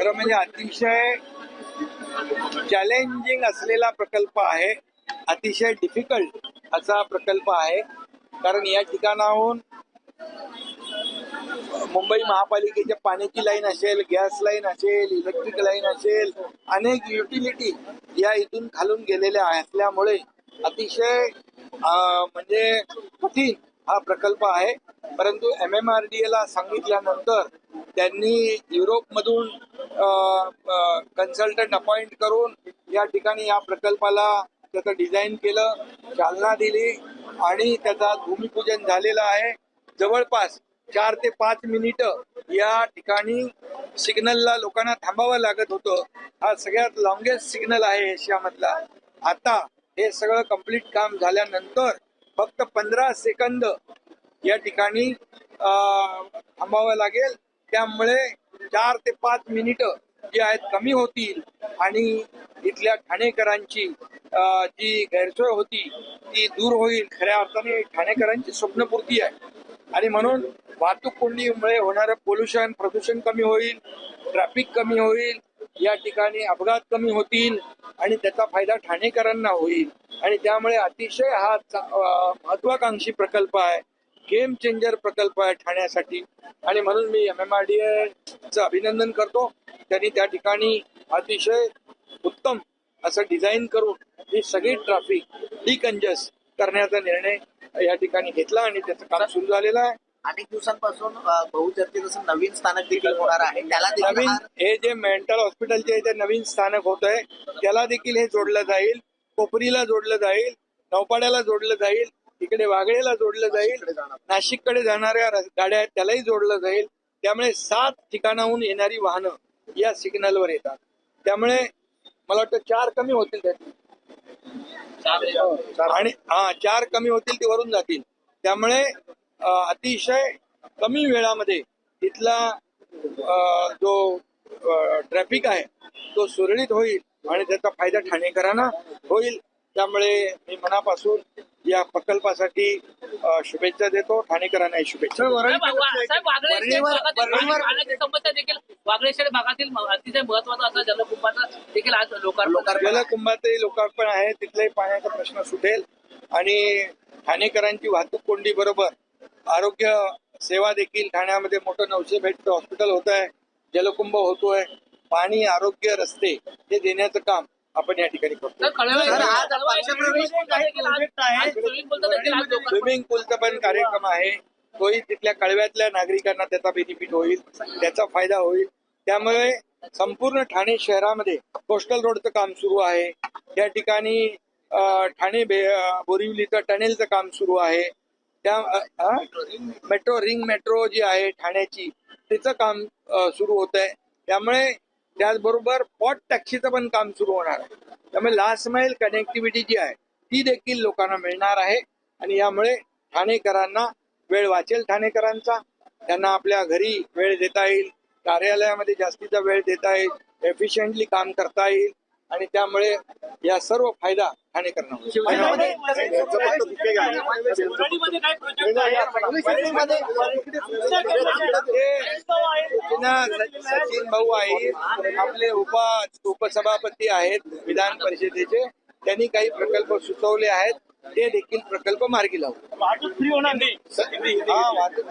खरं म्हणजे अतिशय चॅलेंजिंग असलेला प्रकल्प आहे, अतिशय डिफिकल्ट असा प्रकल्प आहे. कारण या ठिकाणाहून मुंबई महापालिकेच्या पाण्याची लाईन असेल, गॅस लाईन असेल, इलेक्ट्रिक लाईन असेल, अनेक युटिलिटी या इथून खालून गेलेल्या असल्यामुळे अतिशय म्हणजे कठीण हा प्रकल्प आहे. परंतु MMRDA ला सांगितल्यानंतर त्यांनी युरोपमधून कन्सल्टंट अपॉइंट करून या ठिकाणी या प्रकल्पाला त्याचं डिझाईन केलं, चालना दिली आणि त्याचा भूमिपूजन झालेलं आहे. जवळपास 4 ते 5 मिनिटं या ठिकाणी सिग्नलला लोकांना थांबावं लागत होतं. हा सगळ्यात लॉंगेस्ट सिग्नल आहे एशियामधला. आता हे सगळं कंप्लीट काम झाल्यानंतर फक्त 15 सेकंद या ठिकाणी थांबावं लागेल. त्यामुळे 4 ते 5 मिनिटं जी आहेत कमी होतील आणि इथल्या ठाणेकरांची जी गैरसोय होती ती दूर होईल. खऱ्या अर्थाने ठाणेकरांची स्वप्नपूर्ती आहे आणि म्हणून वाहतूक कोंडीमुळे होणारं पोल्युशन, प्रदूषण कमी होईल, ट्रॅफिक कमी होईल, या ठिकाणी अपघात कमी होतील आणि त्याचा फायदा ठाणेकरांना होईल. आणि त्यामुळे अतिशय हा महत्वाकांक्षी प्रकल्प आहे, गेम चेंजर प्रकल्प आहे ठाण्यासाठी. आणि म्हणून मी MMRDA अभिनंदन करतो. त्यांनी त्या ठिकाणी अतिशय उत्तम असं डिझाईन करून ही सगळी ट्रॅफिक डिकंजस्ट करण्याचा निर्णय या ठिकाणी घेतला आणि त्याचं काम सुरू झालेलं आहे. अनेक दिवसांपासून बहुचर्चित असं नवीन स्थानक देखील होणार आहे. त्याला नवीन हे जे मेंटल हॉस्पिटलचे इथे नवीन स्थानक होत आहे त्याला देखील हे जोडलं जाईल, कोपरीला जोडलं जाईल, नौपाड्याला जोडलं जाईल, इकडे वागळेला जोडलं जाईल, नाशिककडे जाणाऱ्या गाड्या आहेत त्यालाही जोडलं जाईल. त्यामुळे 7 ठिकाणाहून येणारी वाहनं या सिग्नलवर येतात. त्यामुळे मला वाटतं 4 कमी होतील त्याची आणि 4 कमी होतील ती वरून जातील. त्यामुळे अतिशय कमी वेळामध्ये इथला जो ट्रॅफिक आहे तो सुरळीत होईल आणि त्याचा फायदा ठाणेकरांना होईल. त्यामुळे मी मनापासून या प्रकल्पासाठी शुभेच्छा देतो, ठाणेकरांनाही शुभेच्छा. वागळेश्वर भागातील अतिशय महत्वाचा असा जलकुंभाचा देखील आज जलकुंभातही लोकार्पण आहे. तिथलाही पाण्याचा प्रश्न सुटेल आणि ठाणेकरांची वाहतूक कोंडी बरोबर आरोग्य सेवा देखील ठाण्यामध्ये मोठं 900 बेडचं हॉस्पिटल होत आहे, जलकुंभ होतोय, पाणी, आरोग्य, रस्ते हे देण्याचं काम आपण या ठिकाणी करतो. स्विमिंग पूलचा पण कार्यक्रम आहे, तोही तिथल्या कळव्यातल्या नागरिकांना त्याचा बेनिफिट होईल, त्याचा फायदा होईल. त्यामुळे संपूर्ण ठाणे शहरामध्ये कोस्टल रोडचं काम सुरू आहे. त्या ठिकाणी ठाणे बोरिवलीचं टनेलचं काम सुरू आहे. त्या मेट्रो रिंग मेट्रो जी आहे ठाण्याची तिचं काम सुरू होत आहे. त्यामुळे त्याचबरोबर पॉट टॅक्सीचं पण काम सुरू होणार आहे. त्यामुळे लास्ट माईल कनेक्टिव्हिटी जी आहे ती देखील लोकांना मिळणार आहे आणि यामुळे ठाणेकरांना वेळ वाचेल. ठाणेकरांचा त्यांना आपल्या घरी वेळ देता येईल, कार्यालयामध्ये जास्तीचा वेळ देता येईल, एफिशियंटली काम करता येईल आणि त्यामुळे या सर्व फायदा ठाणेकरांना होईल. सचिन भाऊ आहेत, आपले उपसभापती आहेत विधान परिषदेचे, त्यांनी काही प्रकल्प सुचवले आहेत, ते देखील प्रकल्प मार्गी लावू. वाहतूक फ्री होणार नाही. वाहतूक